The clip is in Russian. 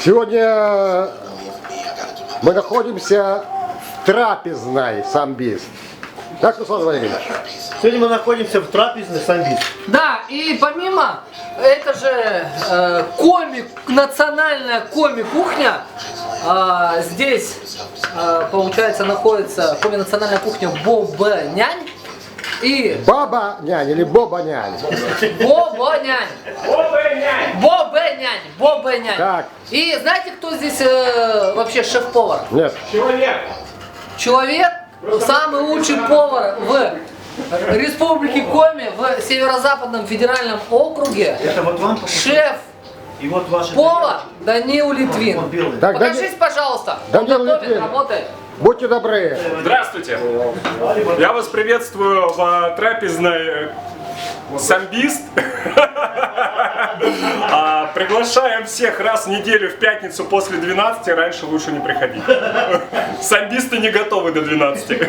Сегодня мы находимся в трапезной Самбист. Так, Руслан Валерьевич? Сегодня мы находимся в трапезной Самбист. Да, и помимо, это же национальная коми-кухня. Здесь, получается, находится коми-национальная кухня Боба-нянь. И Баба-нянь или Боба-нянь? Боба-нянь. Боба-нянь. Боба-нянь. Так. И знаете, кто здесь вообще шеф-повар? Нет. Человек, самый лучший повар в Республике Коми, в Северо-Западном федеральном округе, Это вот вам шеф и вот ваши повар Данил Литвин. Вот белый. Так, Покажись, пожалуйста. Данил Он готовит, Литвин. работает. Будьте добры. Здравствуйте! Я вас приветствую в трапезной Самбист. Приглашаем всех раз в неделю в пятницу после 12, раньше лучше не приходить. Самбисты не готовы до 12.